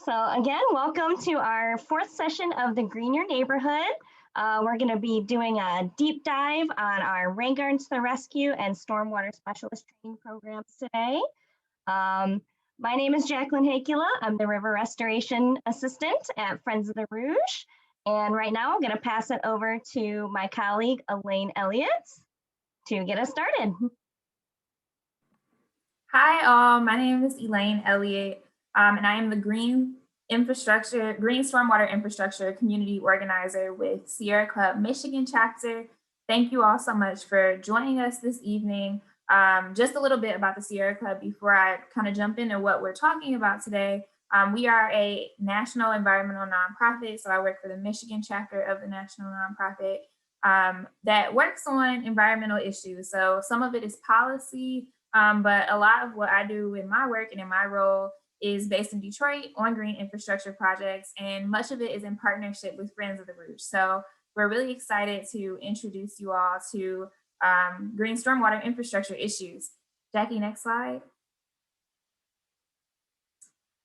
So again, welcome to our fourth session of the Green Your Neighborhood. We're going to be doing a deep dive on our Rain Garden to the Rescue and Stormwater Specialist Training programs today. Um, my name is Jacqueline Hakula. I'm the River Restoration Assistant at Friends of the Rouge. And right now I'm going to pass it over to my colleague, Elaine Elliott, to get us started. Hi, all. My name is Elaine Elliott, and I am the Green Stormwater Infrastructure Community Organizer with Sierra Club Michigan Chapter. Thank you all so much for joining us this evening. Just a little bit about the Sierra Club before I kind of jump into what we're talking about today. We are a national environmental nonprofit, so I work for the Michigan chapter of the national nonprofit that works on environmental issues. So some of it is policy, but a lot of what I do in my work and in my role is based in Detroit on green infrastructure projects, and much of it is in partnership with Friends of the Rouge. So we're really excited to introduce you all to green stormwater infrastructure issues. Jackie, next slide.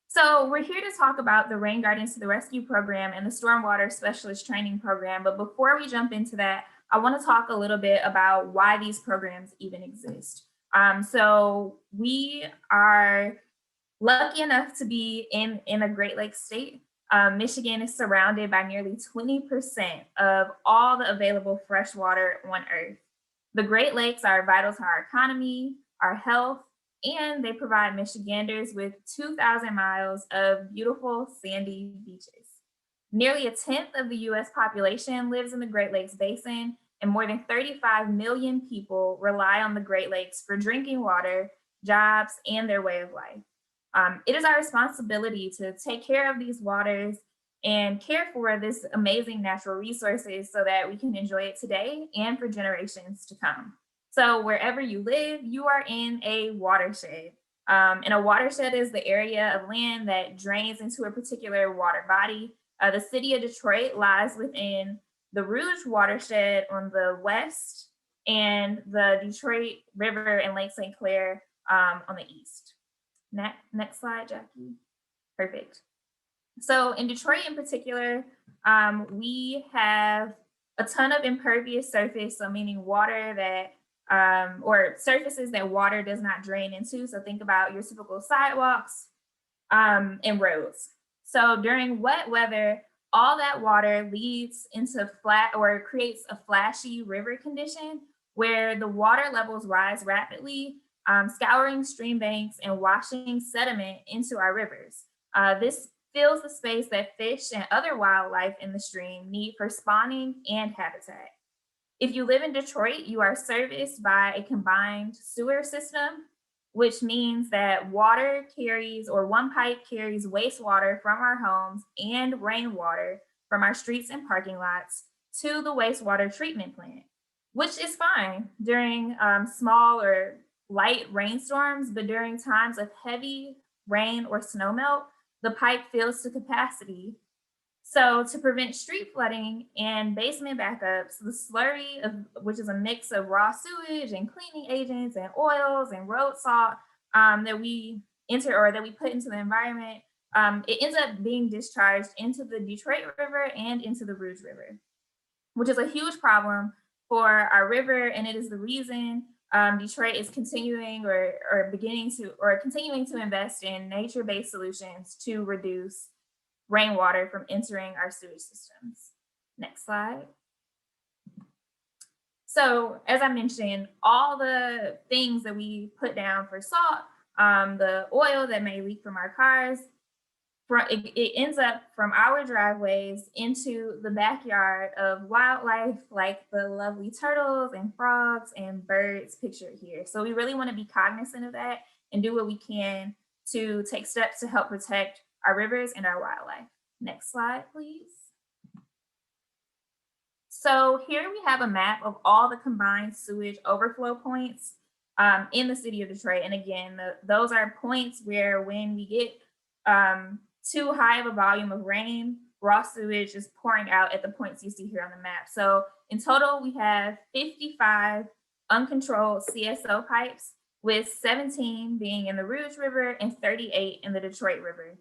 So we're here to talk about the Rain Gardens to the Rescue program and the Stormwater Specialist Training program. But before we jump into that, I want to talk a little bit about why these programs even exist. So we are lucky enough to be in a Great Lakes state. Michigan is surrounded by nearly 20% of all the available fresh water on Earth. The Great Lakes are vital to our economy, our health, and they provide Michiganders with 2,000 miles of beautiful sandy beaches. Nearly a tenth of the US population lives in the Great Lakes Basin, and more than 35 million people rely on the Great Lakes for drinking water, jobs, and their way of life. It is our responsibility to take care of these waters and care for this amazing natural resources so that we can enjoy it today and for generations to come. So wherever you live, you are in a watershed. And a watershed is the area of land that drains into a particular water body. The city of Detroit lies within the Rouge watershed on the west and the Detroit River and Lake St. Clair on the east. Next slide, Jackie. Perfect. So in Detroit in particular, we have a ton of impervious surface, so meaning water that or surfaces that water does not drain into. So think about your typical sidewalks and roads. So during wet weather, all that water leads into flat or creates a flashy river condition where the water levels rise rapidly, scouring stream banks and washing sediment into our rivers. This fills the space that fish and other wildlife in the stream need for spawning and habitat. If you live in Detroit, you are serviced by a combined sewer system, which means that water carries, or one pipe carries wastewater from our homes and rainwater from our streets and parking lots to the wastewater treatment plant, which is fine during small or light rainstorms, but during times of heavy rain or snowmelt, the pipe fills to capacity. So to prevent street flooding and basement backups, the slurry, which is a mix of raw sewage and cleaning agents and oils and road salt that we put into the environment, it ends up being discharged into the Detroit River and into the Rouge River, which is a huge problem for our river, and it is the reason Detroit is continuing to invest in nature-based solutions to reduce rainwater from entering our sewage systems. Next slide. So as I mentioned, all the things that we put down for salt, the oil that may leak from our cars, it ends up from our driveways into the backyard of wildlife like the lovely turtles and frogs and birds pictured here. So we really want to be cognizant of that and do what we can to take steps to help protect our rivers and our wildlife. Next slide, please. So here we have a map of all the combined sewage overflow points in the city of Detroit. And again, those are points where when we get too high of a volume of rain, raw sewage is pouring out at the points you see here on the map. So in total, we have 55 uncontrolled CSO pipes, with 17 being in the Rouge River and 38 in the Detroit River.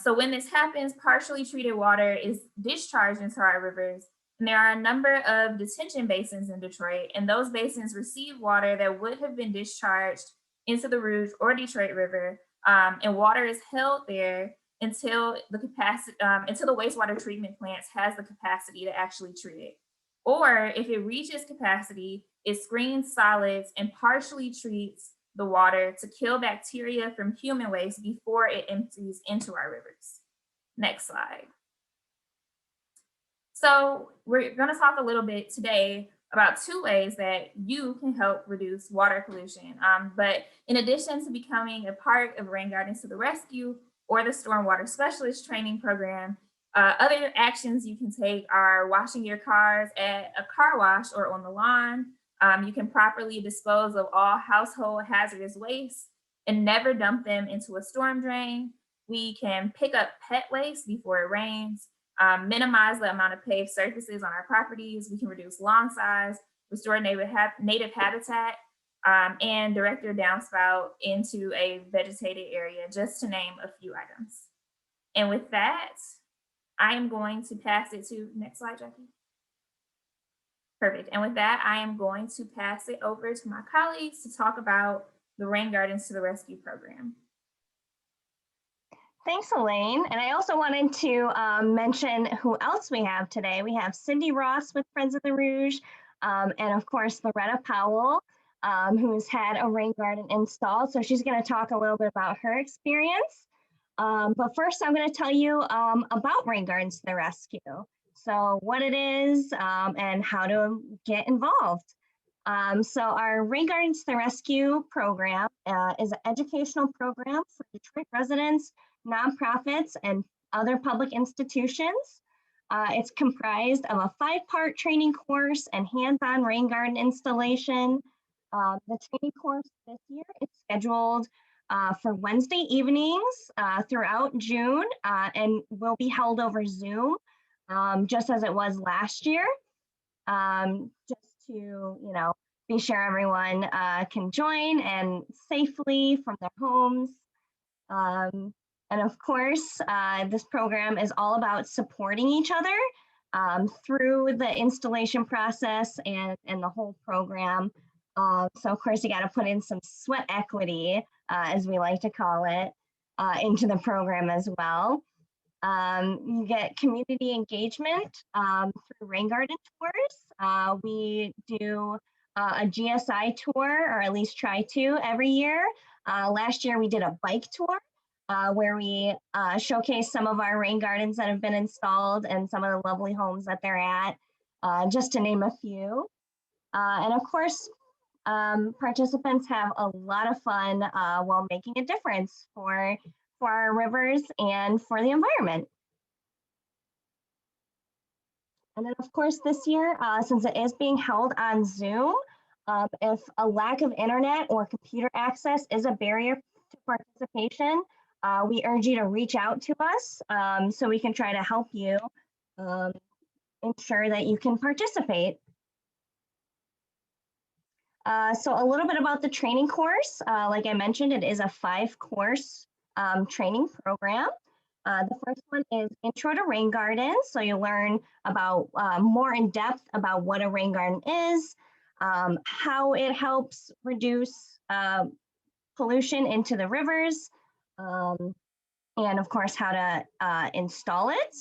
So when this happens, partially treated water is discharged into our rivers. And there are a number of detention basins in Detroit, and those basins receive water that would have been discharged into the Rouge or Detroit River. And water is held there until until the wastewater treatment plants has the capacity to actually treat it. Or if it reaches capacity, it screens solids and partially treats the water to kill bacteria from human waste before it empties into our rivers. Next slide. So we're going to talk a little bit today about two ways that you can help reduce water pollution. But in addition to becoming a part of Rain Gardens to the Rescue or the Stormwater Specialist Training Program, other actions you can take are washing your cars at a car wash or on the lawn. You can properly dispose of all household hazardous waste and never dump them into a storm drain. We can pick up pet waste before it rains, minimize the amount of paved surfaces on our properties. We can reduce lawn size, restore native habitat, and direct your downspout into a vegetated area, just to name a few items. And with that, I am going to pass it to, next slide, Jackie. Perfect. And with that, I am going to pass it over to my colleagues to talk about the Rain Gardens to the Rescue program. Thanks, Elaine. And I also wanted to mention who else we have today. We have Cindy Ross with Friends of the Rouge, and of course, Loretta Powell, who's had a rain garden installed. So she's going to talk a little bit about her experience. But first, I'm going to tell you about Rain Gardens to the Rescue. So what it is and how to get involved. So our Rain Gardens to the Rescue program is an educational program for Detroit residents, nonprofits, and other public institutions. It's comprised of a 5-part training course and hands-on rain garden installation. The training course this year is scheduled for Wednesday evenings throughout June and will be held over Zoom, just as it was last year, just to, be sure everyone can join and safely from their homes. And of course, this program is all about supporting each other through the installation process and the whole program. So of course, you got to put in some sweat equity, as we like to call it, into the program as well. You get community engagement through rain garden tours. We do a GSI tour, or at least try to every year. Last year we did a bike tour where we showcase some of our rain gardens that have been installed and some of the lovely homes that they're at, just to name a few. And of course, participants have a lot of fun while making a difference for our rivers and for the environment. And then of course this year, since it is being held on Zoom, if a lack of internet or computer access is a barrier to participation, we urge you to reach out to us so we can try to help you ensure that you can participate. So a little bit about the training course. Like I mentioned, it is a 5-course training program. The first one is Intro to Rain Gardens. So you learn about more in depth about what a rain garden is, how it helps reduce pollution into the rivers, and of course, how to install it.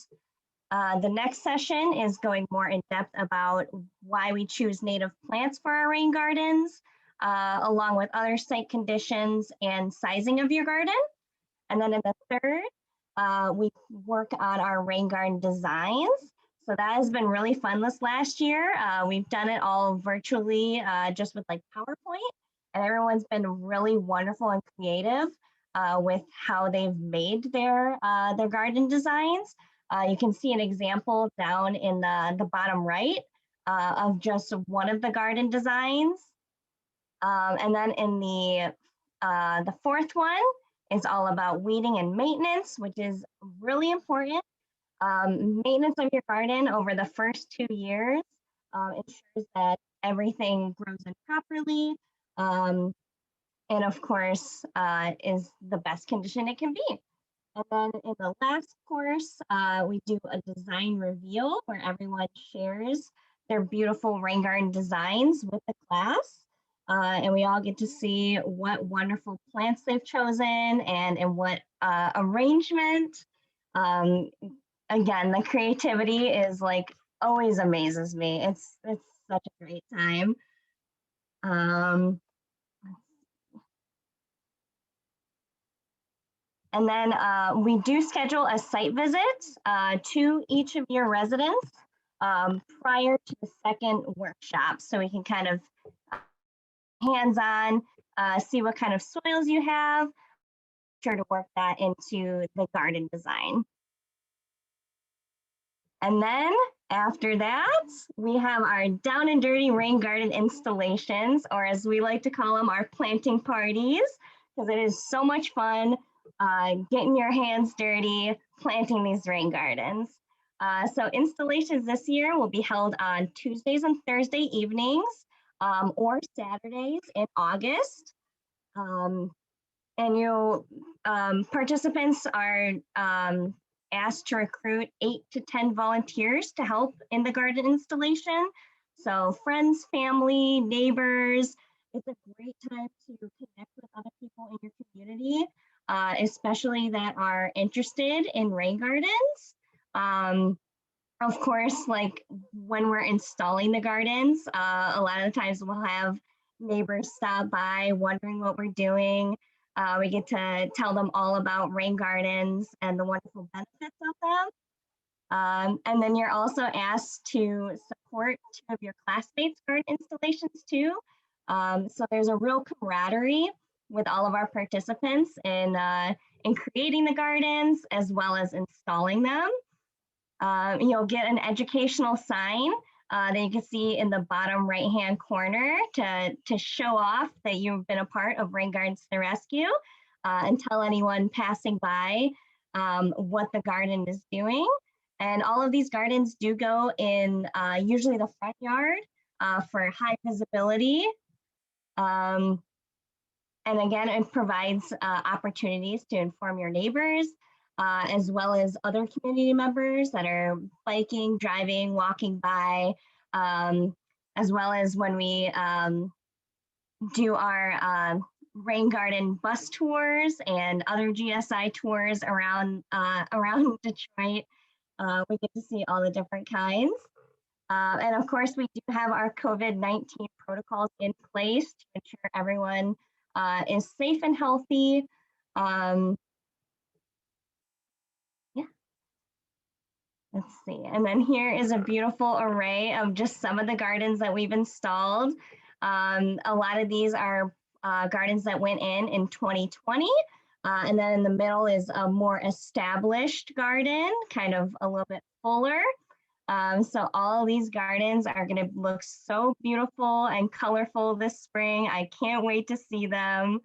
The next session is going more in depth about why we choose native plants for our rain gardens, along with other site conditions and sizing of your garden. And then in the third, we work on our rain garden designs. So that has been really fun this last year. We've done it all virtually, just with like PowerPoint, and everyone's been really wonderful and creative with how they've made their garden designs. You can see an example down in the bottom right of just one of the garden designs. And then in the fourth one is all about weeding and maintenance, which is really important. Maintenance of your garden over the first 2 years ensures that everything grows in properly, and of course is the best condition it can be. And then in the last course, we do a design reveal where everyone shares their beautiful rain garden designs with the class. And we all get to see what wonderful plants they've chosen and in what arrangement. Um, Again, the creativity is like always amazes me. It's such a great time. Um, And then we do schedule a site visit to each of your residents prior to the second workshop. So we can kind of hands-on see what kind of soils you have, sure to work that into the garden design. And then after that, we have our down and dirty rain garden installations, or as we like to call them, our planting parties, because it is so much fun getting your hands dirty, planting these rain gardens. So installations this year will be held on Tuesdays and Thursday evenings or Saturdays in August. And you'll participants are asked to recruit 8 to 10 volunteers to help in the garden installation. So friends, family, neighbors, it's a great time to connect with other people in your community, especially that are interested in rain gardens. Of course, like when we're installing the gardens, a lot of the times we'll have neighbors stop by wondering what we're doing. We get to tell them all about rain gardens and the wonderful benefits of them. And then you're also asked to support 2 of your classmates' garden installations too. So there's a real camaraderie with all of our participants in creating the gardens as well as installing them. You'll get an educational sign that you can see in the bottom right-hand corner to show off that you've been a part of Rain Gardens to the Rescue and tell anyone passing by what the garden is doing. And all of these gardens do go in usually the front yard for high visibility. And again, it provides opportunities to inform your neighbors as well as other community members that are biking, driving, walking by, as well as when we do our rain garden bus tours and other GSI tours around Detroit. We get to see all the different kinds. And of course, we do have our COVID-19 protocols in place to ensure everyone is safe and healthy. Yeah, let's see. And then here is a beautiful array of just some of the gardens that we've installed. A lot of these are gardens that went in 2020. And then in the middle is a more established garden, kind of a little bit fuller. So all these gardens are going to look so beautiful and colorful this spring. I can't wait to see them.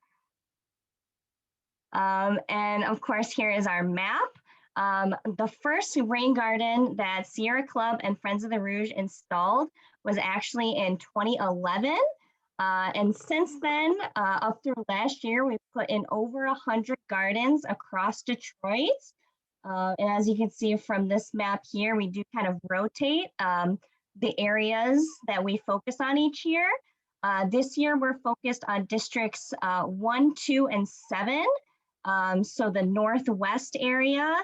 And of course, here is our map. The first rain garden that Sierra Club and Friends of the Rouge installed was actually in 2011. And since then, up through last year, we've put in over 100 gardens across Detroit. And as you can see from this map here, we do kind of rotate the areas that we focus on each year. This year, we're focused on districts 1, 2, and 7. So the Northwest area.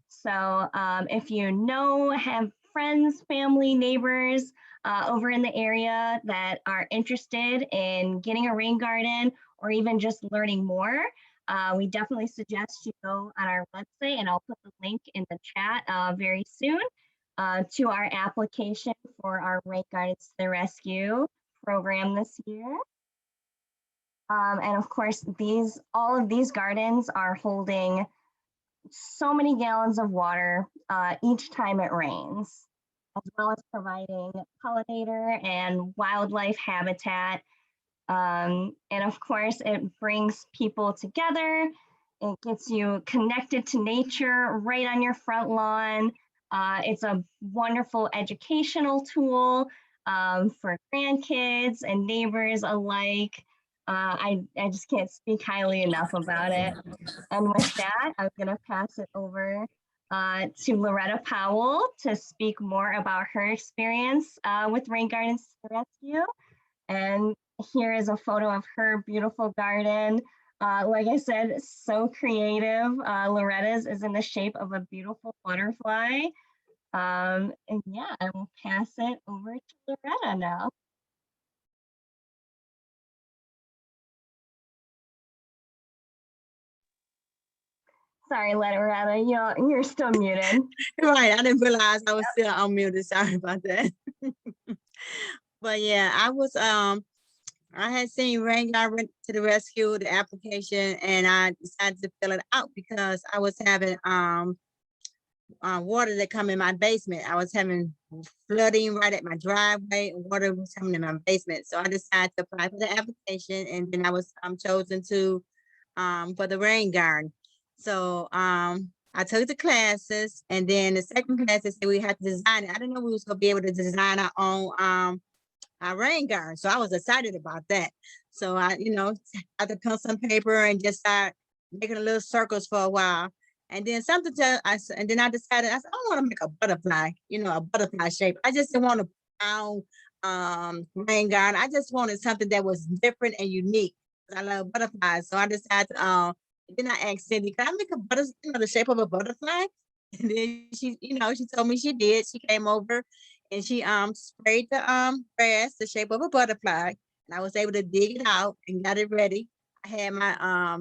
So if you know, have friends, family, neighbors over in the area that are interested in getting a rain garden or even just learning more, we definitely suggest you go on our website, and I'll put the link in the chat very soon to our application for our Rain Gardens to the Rescue program this year. And of course, all of these gardens are holding so many gallons of water each time it rains, as well as providing pollinator and wildlife habitat. And of course, it brings people together. It gets you connected to nature right on your front lawn. It's a wonderful educational tool for grandkids and neighbors alike. I just can't speak highly enough about it. And with that, I'm going to pass it over to Loretta Powell to speak more about her experience with Rain Gardens to the Rescue. And here is a photo of her beautiful garden. Like I said, so creative. Loretta's is in the shape of a beautiful butterfly. And yeah, I will pass it over to Loretta now. Sorry, Loretta, you're still muted. Right, I didn't realize I was still unmuted. Sorry about that. But yeah, I had seen Rain Garden to the Rescue, the application, and I decided to fill it out because I was having water that come in my basement. I was having flooding right at my driveway, and water was coming in my basement. So I decided to apply for the application, and then I was chosen to for the rain garden. So I took the classes, and then the second class they said we had to design it. I didn't know we was gonna be able to design our own our rain garden. So I was excited about that. So I, had to pencil and paper and just start making little circles for a while. And then and then I decided, I said, I don't want to make a butterfly, a butterfly shape. I just didn't want to pound rain garden. I just wanted something that was different and unique. I love butterflies. So I decided, then I asked Cindy, can I make a the shape of a butterfly? And then she told me she did. She came over and she sprayed the grass the shape of a butterfly. And I was able to dig it out and got it ready. I had my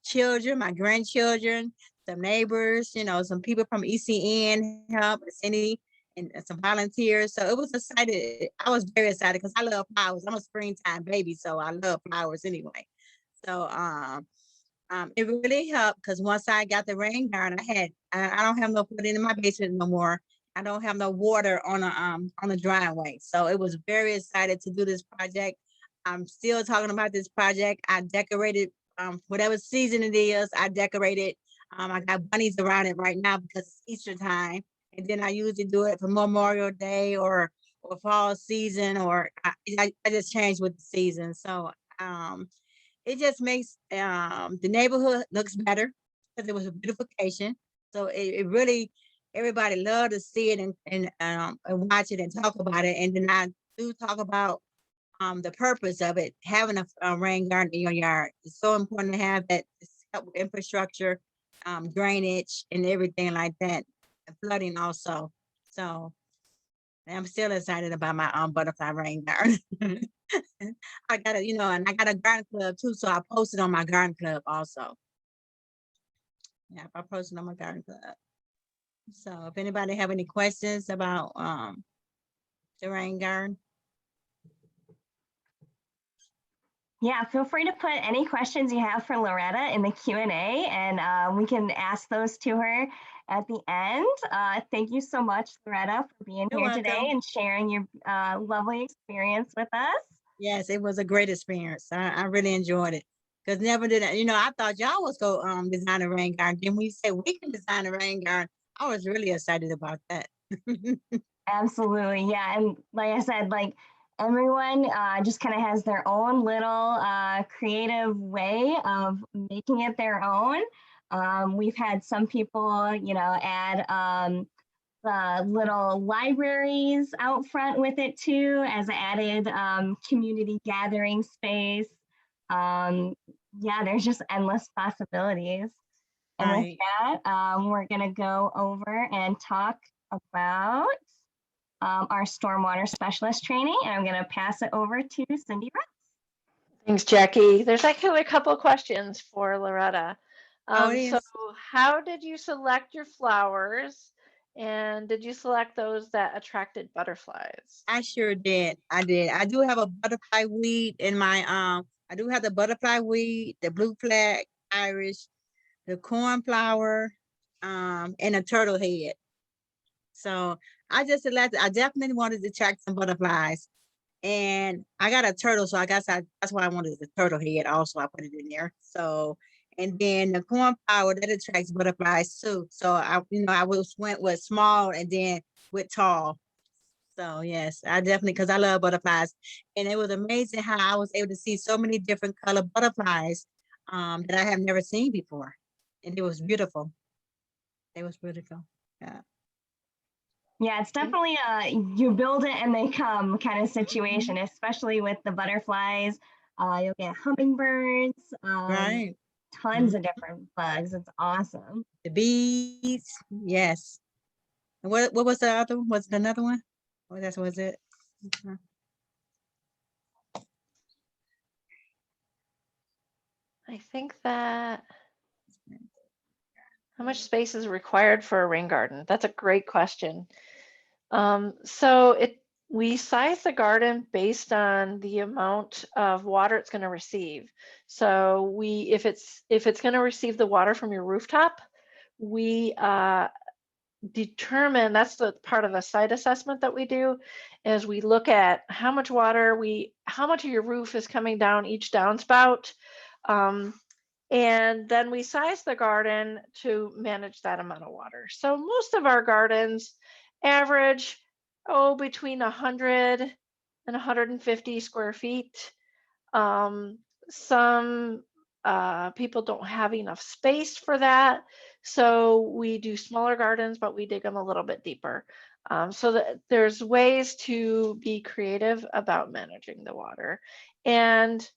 children, my grandchildren, some neighbors, some people from ECN help, Cindy, and some volunteers. So it was excited. I was very excited because I love flowers. I'm a springtime baby, so I love flowers anyway. So it really helped because once I got the rain garden, I don't have no flooding in my basement no more. I don't have no water on the driveway. So it was very excited to do this project. I'm still talking about this project. I decorated whatever season it is, I decorated. I got bunnies around it right now because it's Easter time. And then I usually do it for Memorial Day or fall season, or I just change with the season. So it just makes the neighborhood looks better because it was a beautification. So it really, everybody loved to see it and watch it and talk about it. And then I do talk about the purpose of it, having a rain garden in your yard. It's so important to have that infrastructure, drainage and everything like that, and flooding also. So I'm still excited about my butterfly rain garden. I got and I got a garden club too, so I posted on my garden club also. Yeah, I posted on my garden club. So if anybody have any questions about the rain garden. Yeah, feel free to put any questions you have for Loretta in the Q&A, and we can ask those to her at the end. Thank you so much, Loretta, for being You're here welcome. today and sharing your lovely experience with us. Yes, it was a great experience. I really enjoyed it. Because never did I thought y'all was go design a rain garden. Then we said we can design a rain garden. I was really excited about that. Absolutely, yeah. And like I said, like everyone just kind of has their own little creative way of making it their own. We've had some people, add the little libraries out front with it too, as added community gathering space. Yeah, there's just endless possibilities. And with that, we're gonna go over and talk about our stormwater specialist training, and I'm going to pass it over to Cindy Rex. Thanks, Jackie. There's actually a couple of questions for Loretta. So how did you select your flowers, and did you select those that attracted butterflies? I sure did. I did. I do have a butterfly weed in my I do have the butterfly weed, the blue flag iris, the cornflower, and a turtle head. So I definitely wanted to attract some butterflies. And I got a turtle, so I guess that's why I wanted the turtle head also. I put it in there. So, and then the cornflower, that attracts butterflies too. So I went with small and then with tall. So yes, I definitely, because I love butterflies. And it was amazing how I was able to see so many different color butterflies that I have never seen before. And it was beautiful. It was beautiful. Yeah. Yeah, it's definitely a you build it and they come kind of situation, especially with the butterflies. You'll get hummingbirds, Right. tons of different bugs. It's awesome. The bees. Yes. And what was the other one? Was it another one? Oh, that was it. Mhm. I think that how much space is required for a rain garden? That's a great question. So we size the garden based on the amount of water it's going to receive. So if it's going to receive the water from your rooftop, we determine, that's the part of the site assessment that we do, is we look at how much how much of your roof is coming down each downspout. And then we size the garden to manage that amount of water. So most of our gardens average, between 100 and 150 square feet. Some people don't have enough space for that. So we do smaller gardens, but we dig them a little bit deeper. So that there's ways to be creative about managing the water. And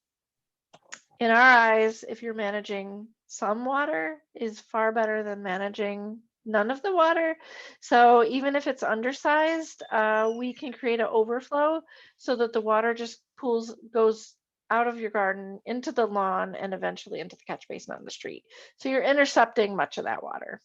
in our eyes, if you're managing some water is far better than managing none of the water. So even if it's undersized, we can create an overflow so that the water just goes out of your garden into the lawn and eventually into the catch basin on the street. So you're intercepting much of that water.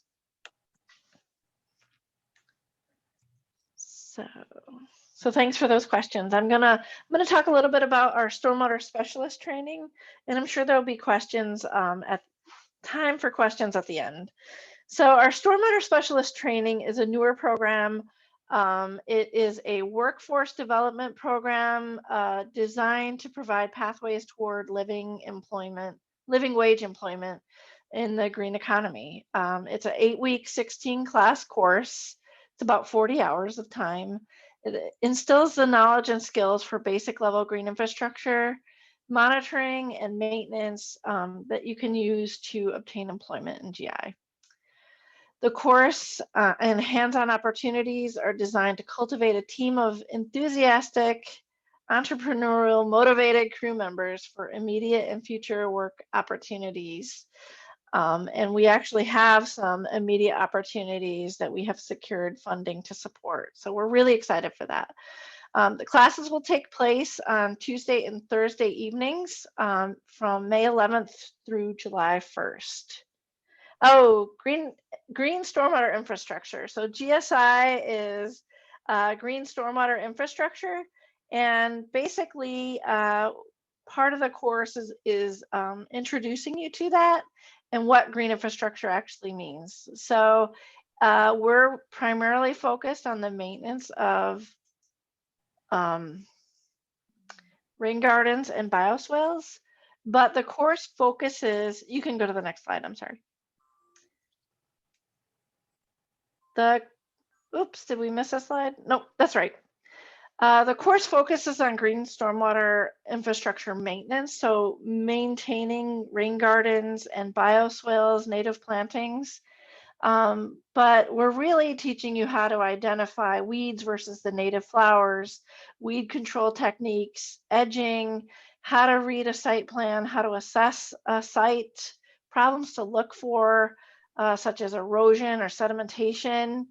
So thanks for those questions. I'm gonna talk a little bit about our Stormwater Specialist Training, and I'm sure there'll be questions at the end. So our Stormwater Specialist Training is a newer program. It is a workforce development program designed to provide pathways toward living wage employment in the green economy. It's an 8-week, 16-class course. It's about 40 hours of time. It instills the knowledge and skills for basic level green infrastructure, monitoring, and maintenance that you can use to obtain employment in GI. The course and hands-on opportunities are designed to cultivate a team of enthusiastic, entrepreneurial, motivated crew members for immediate and future work opportunities. And we actually have some immediate opportunities that we have secured funding to support. So we're really excited for that. The classes will take place on Tuesday and Thursday evenings from May 11th through July 1st. Oh, green stormwater infrastructure. So GSI is green stormwater infrastructure, and basically part of the course is introducing you to that and what green infrastructure actually means. So we're primarily focused on the maintenance of rain gardens and bioswales, but the course focuses, you can go to the next slide, I'm sorry. Oops, did we miss a slide? Nope, that's right. The course focuses on green stormwater infrastructure maintenance, so maintaining rain gardens and bioswales, native plantings. But we're really teaching you how to identify weeds versus the native flowers, weed control techniques, edging, how to read a site plan, how to assess a site, problems to look for, such as erosion or sedimentation,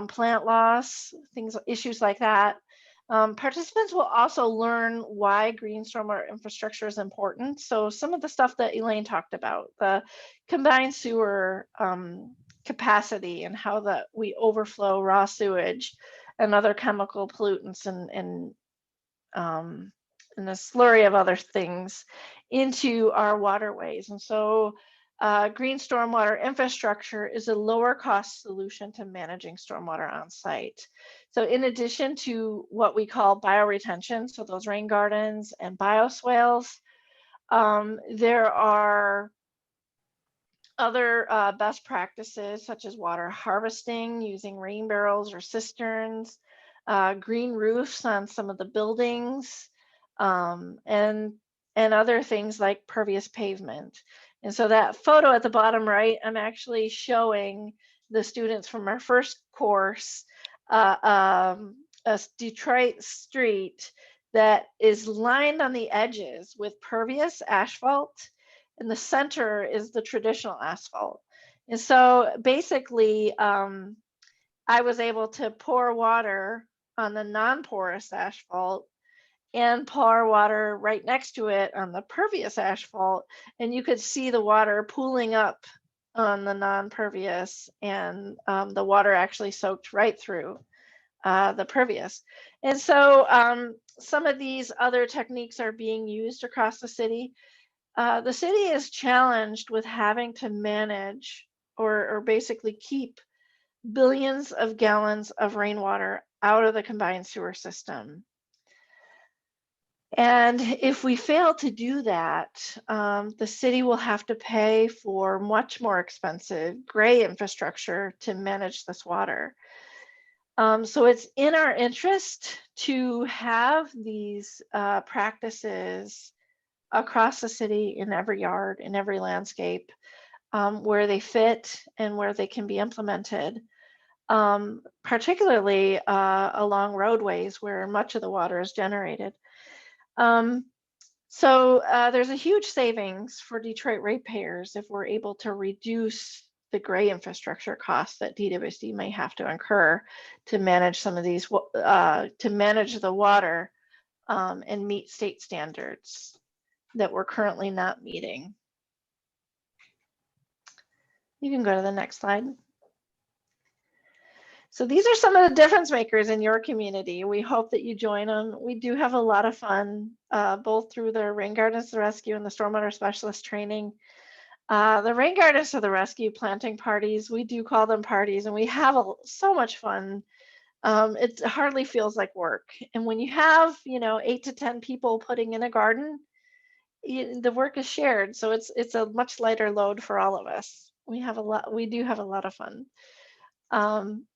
plant loss, issues like that. Participants will also learn why green stormwater infrastructure is important. So some of the stuff that Elaine talked about, the combined sewer capacity and how we overflow raw sewage and other chemical pollutants and a slurry of other things into our waterways. And so green stormwater infrastructure is a lower cost solution to managing stormwater on site. So in addition to what we call bioretention, so those rain gardens and bioswales, there are other best practices such as water harvesting using rain barrels or cisterns, green roofs on some of the buildings, and other things like pervious pavement. And so that photo at the bottom right, I'm actually showing the students from our first course a Detroit street that is lined on the edges with pervious asphalt, and the center is the traditional asphalt. And so basically, I was able to pour water on the non-porous asphalt and pour water right next to it on the pervious asphalt, and you could see the water pooling up on the non-pervious, and the water actually soaked right through the pervious. And so some of these other techniques are being used across the city. The city is challenged with having to manage or basically keep billions of gallons of rainwater out of the combined sewer system. And if we fail to do that, the city will have to pay for much more expensive gray infrastructure to manage this water. So it's in our interest to have these practices across the city, in every yard, in every landscape, where they fit and where they can be implemented, particularly along roadways where much of the water is generated. So there's a huge savings for Detroit ratepayers if we're able to reduce the gray infrastructure costs that DWC may have to incur to manage some of these, to manage the water and meet state standards that we're currently not meeting. You can go to the next slide. So these are some of the difference makers in your community. We hope that you join them. We do have a lot of fun, both through the Rain Gardens to the Rescue and the Stormwater Specialist Training. The Rain Gardens to the Rescue planting parties, we do call them parties, and we have so much fun. It hardly feels like work. And when you have, 8 to 10 people putting in a garden, the work is shared. So it's a much lighter load for all of us. We do have a lot of fun.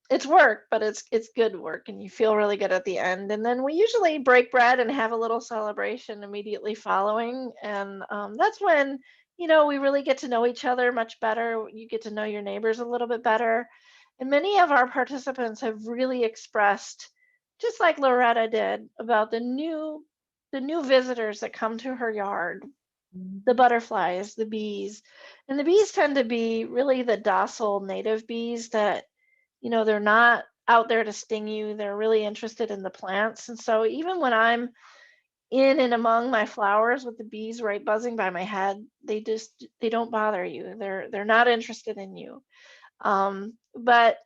It's work, but it's good work, and you feel really good at the end. And then we usually break bread and have a little celebration immediately following. And that's when, we really get to know each other much better. You get to know your neighbors a little bit better. And many of our participants have really expressed, just like Loretta did, about the new visitors that come to her yard, the butterflies, the bees. And the bees tend to be really the docile native bees that, they're not out there to sting you. They're really interested in the plants. And so even when I'm in and among my flowers with the bees right buzzing by my head, they don't bother you. They're not interested in you. But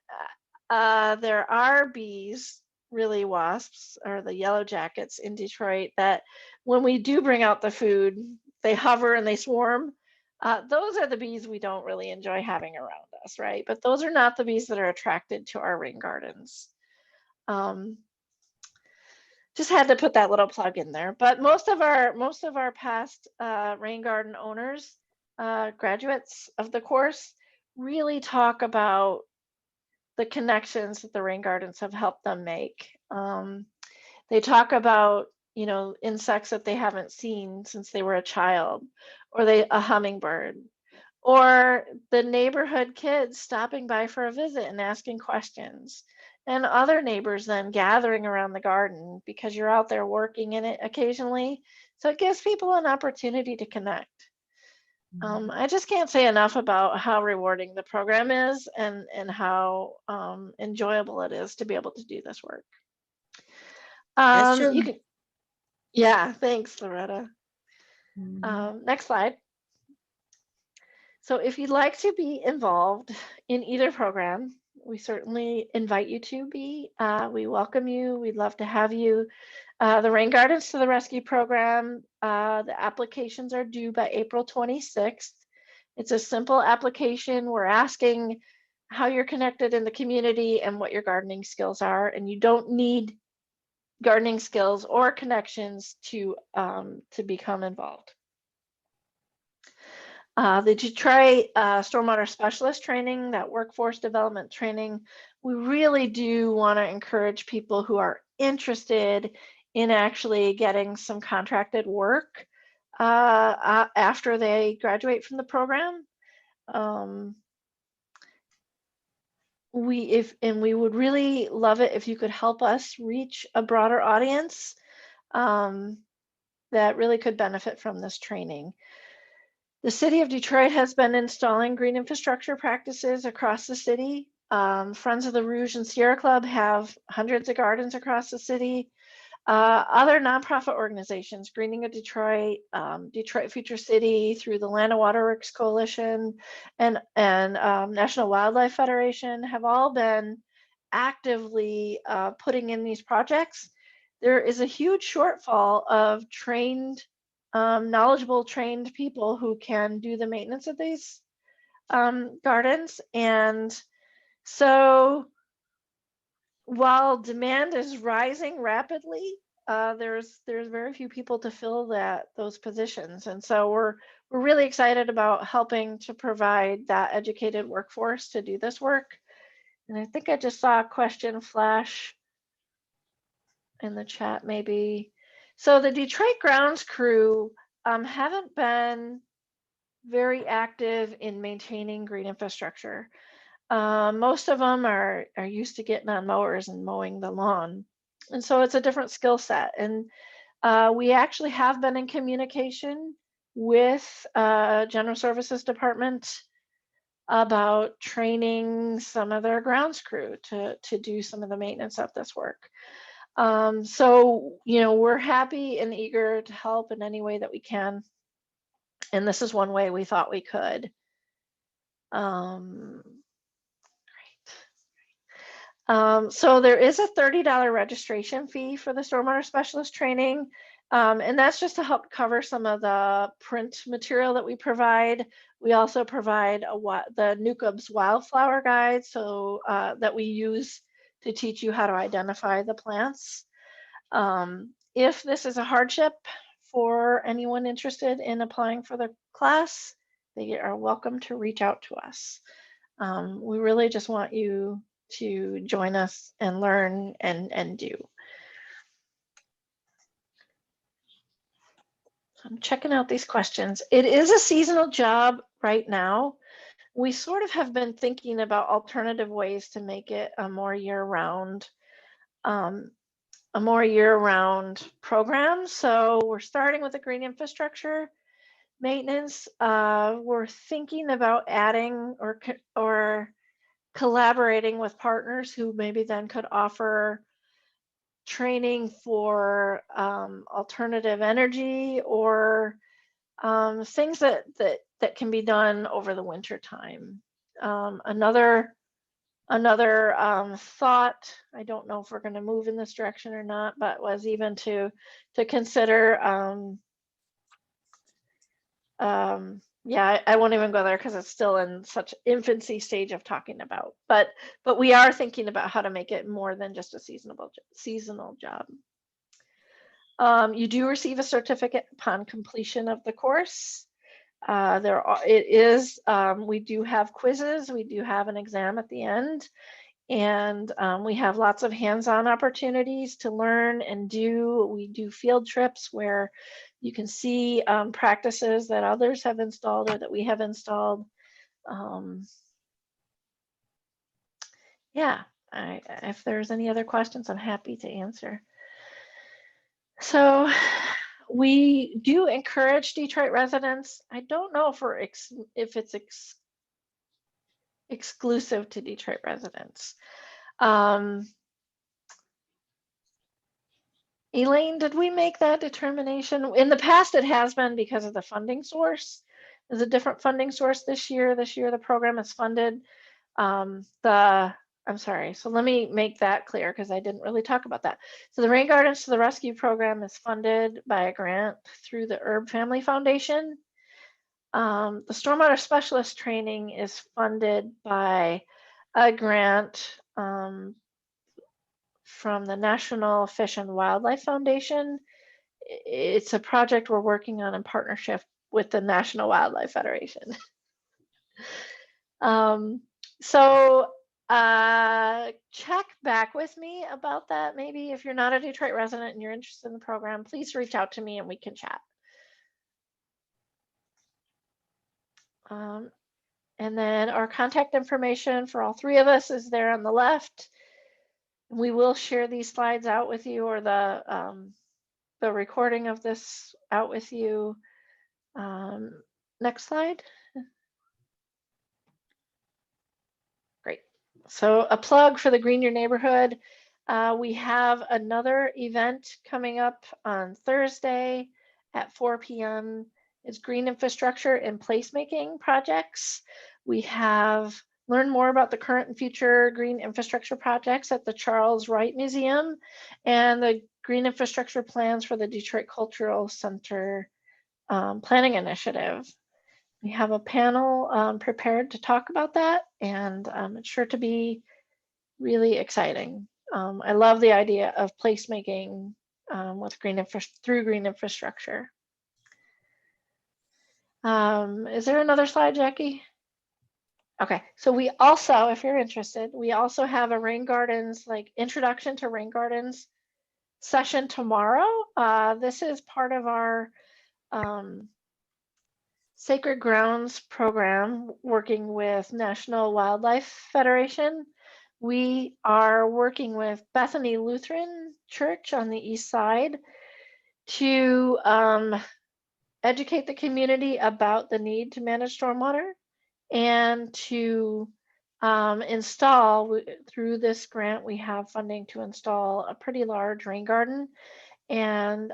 there are bees, really wasps, or the yellow jackets in Detroit, that when we do bring out the food, they hover and they swarm. Those are the bees we don't really enjoy having around us, right? But those are not the bees that are attracted to our rain gardens. Just had to put that little plug in there. But most of our past rain garden owners, graduates of the course, really talk about the connections that the rain gardens have helped them make. They talk about, insects that they haven't seen since they were a child, or a hummingbird, or the neighborhood kids stopping by for a visit and asking questions, and other neighbors then gathering around the garden because you're out there working in it occasionally. So it gives people an opportunity to connect. I just can't say enough about how rewarding the program is and how enjoyable it is to be able to do this work. That's true. Yeah, thanks, Loretta. Next slide. So if you'd like to be involved in either program, we certainly invite you to be. We welcome you. We'd love to have you. The Rain Gardens to the Rescue program, the applications are due by April 26th. It's a simple application. We're asking how you're connected in the community and what your gardening skills are, and you don't need gardening skills or connections to become involved. The Detroit Stormwater Specialist Training, that workforce development training, we really do want to encourage people who are interested in actually getting some contracted work after they graduate from the program. We would really love it if you could help us reach a broader audience that really could benefit from this training. The city of Detroit has been installing green infrastructure practices across the city. Friends of the Rouge and Sierra Club have hundreds of gardens across the city. Other nonprofit organizations, Greening of Detroit, Detroit Future City through the Land and Water Works Coalition, and National Wildlife Federation have all been actively putting in these projects. There is a huge shortfall of trained, knowledgeable, trained people who can do the maintenance of these gardens. And so while demand is rising rapidly, there's very few people to fill those positions, and so we're really excited about helping to provide that educated workforce to do this work. And I think I just saw a question flash in the chat, maybe. So the Detroit grounds crew haven't been very active in maintaining green infrastructure. Most of them are used to getting on mowers and mowing the lawn. And so it's a different skill set. And we actually have been in communication with General Services Department about training some of their grounds crew to do some of the maintenance of this work. So, we're happy and eager to help in any way that we can. And this is one way we thought we could. So there is a $30 registration fee for the Stormwater Specialist Training, and that's just to help cover some of the print material that we provide. We also provide the NUCAB's Wildflower Guide, so that we use to teach you how to identify the plants. If this is a hardship for anyone interested in applying for the class, they are welcome to reach out to us. We really just want you to join us and learn and do. I'm checking out these questions. It is a seasonal job right now. We sort of have been thinking about alternative ways to make it a more year-round program. So we're starting with the green infrastructure maintenance. We're thinking about adding or collaborating with partners who maybe then could offer training for alternative energy or things that can be done over the winter time. Another thought, I don't know if we're going to move in this direction or not, but was even to consider yeah, I won't even go there because it's still in such infancy stage of talking about, but we are thinking about how to make it more than just a seasonal job. You do receive a certificate upon completion of the course. We do have quizzes, we do have an exam at the end, and we have lots of hands-on opportunities to learn and do. We do field trips where you can see practices that others have installed or that we have installed. Yeah, if there's any other questions, I'm happy to answer. So we do encourage Detroit residents. I don't know if it's exclusive to Detroit residents. Elaine, did we make that determination? In the past, it has been because of the funding source. There's a different funding source this year. This year, the program is funded. I'm sorry, so let me make that clear because I didn't really talk about that. So the Rain Gardens to the Rescue program is funded by a grant through the Herb Family Foundation. The Stormwater Specialist Training is funded by a grant from the National Fish and Wildlife Foundation. It's a project we're working on in partnership with the National Wildlife Federation. So Check back with me about that. Maybe if you're not a Detroit resident and you're interested in the program, please reach out to me and we can chat. And then our contact information for all three of us is there on the left. We will share these slides out with you, or the recording of this out with you. Next slide. Great. So a plug for the Green Your Neighborhood. We have another event coming up on Thursday at 4 p.m. It's green infrastructure and placemaking projects. We have learn more about the current and future green infrastructure projects at the Charles Wright Museum and the green infrastructure plans for the Detroit Cultural Center planning initiative. We have a panel prepared to talk about that, and it's sure to be really exciting. I love the idea of placemaking with through green infrastructure. Is there another slide, Jackie? Okay, so we also, if you're interested, we also have a rain gardens, like introduction to rain gardens session tomorrow. This is part of our Sacred Grounds program, working with National Wildlife Federation. We are working with Bethany Lutheran Church on the east side to educate the community about the need to manage stormwater and to install, through this grant, we have funding to install a pretty large rain garden. And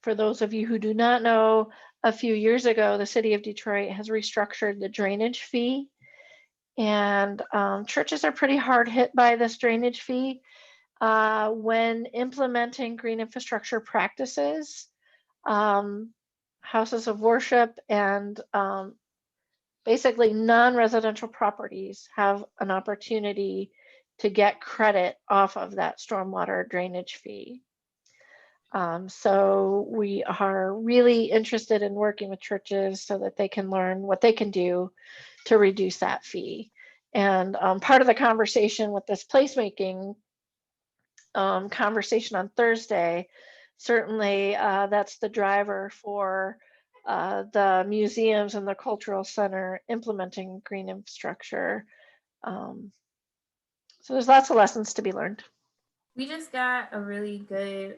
for those of you who do not know, a few years ago, the city of Detroit has restructured the drainage fee. And churches are pretty hard hit by this drainage fee. When implementing green infrastructure practices, houses of worship and basically non-residential properties have an opportunity to get credit off of that stormwater drainage fee. So we are really interested in working with churches so that they can learn what they can do to reduce that fee. And part of the conversation with this placemaking conversation on Thursday, certainly that's the driver for the museums and the cultural center implementing green infrastructure. So there's lots of lessons to be learned. We just got a really good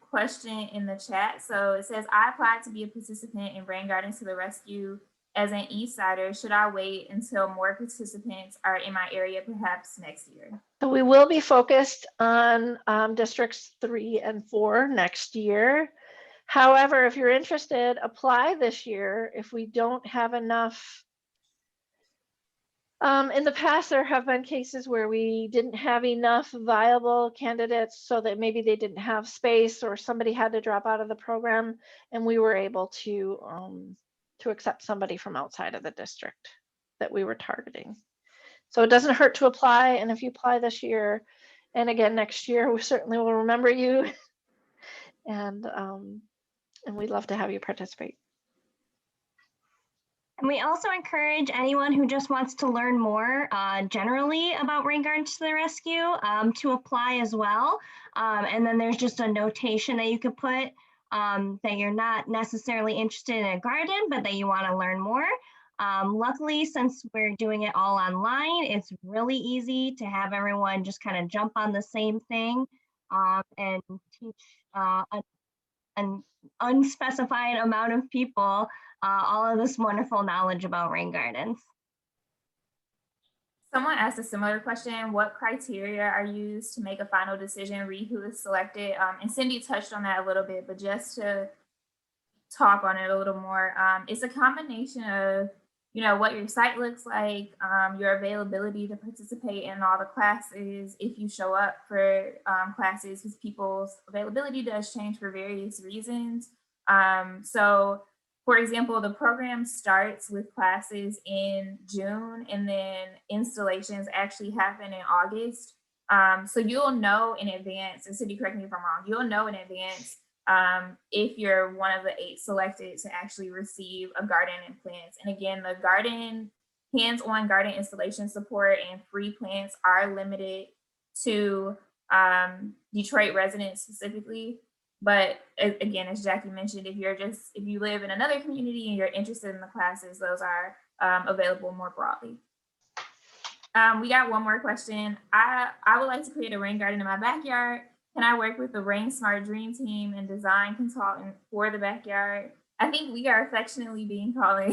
question in the chat. So it says, I applied to be a participant in Rain Gardens to the Rescue as an East Sider. Should I wait until more participants are in my area, perhaps next year? So we will be focused on districts 3 and 4 next year. However, if you're interested, apply this year. If we don't have enough, in the past, there have been cases where we didn't have enough viable candidates, so that maybe they didn't have space or somebody had to drop out of the program, and we were able to accept somebody from outside of the district that we were targeting. So it doesn't hurt to apply, and if you apply this year and again next year, we certainly will remember you, and we'd love to have you participate. And we also encourage anyone who just wants to learn more generally about Rain Gardens to the Rescue to apply as well. And then there's just a notation that you could put that you're not necessarily interested in a garden, but that you want to learn more. Luckily, since we're doing it all online, it's really easy to have everyone just kind of jump on the same thing and teach an unspecified amount of people all of this wonderful knowledge about rain gardens. Someone asked a similar question. What criteria are used to make a final decision, read who is selected? And Cindy touched on that a little bit, but just to talk on it a little more, it's a combination of, you know, what your site looks like, your availability to participate in all the classes, if you show up for classes, because people's availability does change for various reasons. So for example, the program starts with classes in June, and then installations actually happen in August. So you'll know in advance, and Cindy, correct me if I'm wrong, you'll know in advance if you're one of the 8 selected to actually receive a garden and plants. And again, the garden hands-on garden installation support and free plants are limited to Detroit residents specifically. But again, as Jackie mentioned, if you live in another community and you're interested in the classes, those are available more broadly. We got one more question. I would like to create a rain garden in my backyard. Can I work with the Rain Smart Dream Team and design consultant for the backyard? I think we are affectionately being called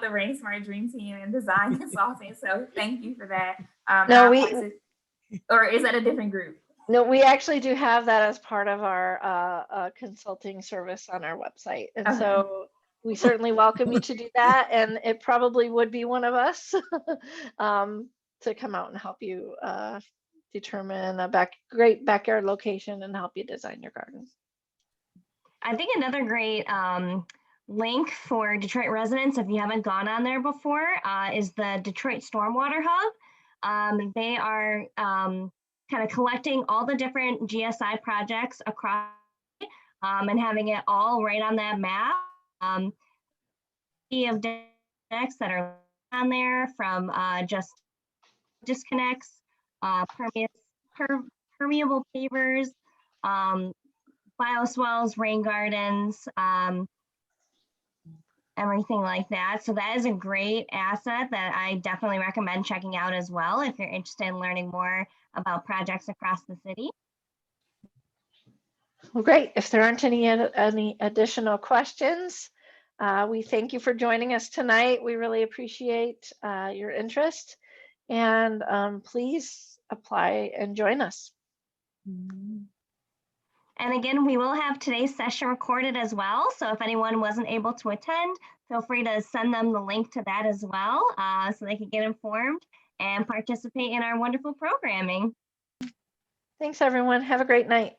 the Rain Smart Dream Team and design consultant. So thank you for that. No, or is that a different group? No, we actually do have that as part of our consulting service on our website. And Okay. so we certainly welcome you to do that. And it probably would be one of us to come out and help you determine a great backyard location and help you design your garden. I think another great link for Detroit residents, if you haven't gone on there before, is the Detroit Stormwater Hub. They are kind of collecting all the different GSI projects across and having it all right on that map. Of disconnects that are on there, from just disconnects, permeable pavers, bioswales, rain gardens, everything like that. So that is a great asset that I definitely recommend checking out as well if you're interested in learning more about projects across the city. Well, great. If there aren't any additional questions, we thank you for joining us tonight. We really appreciate your interest, and please apply and join us. And again, we will have today's session recorded as well. So if anyone wasn't able to attend, feel free to send them the link to that as well, so they can get informed and participate in our wonderful programming. Thanks, everyone. Have a great night.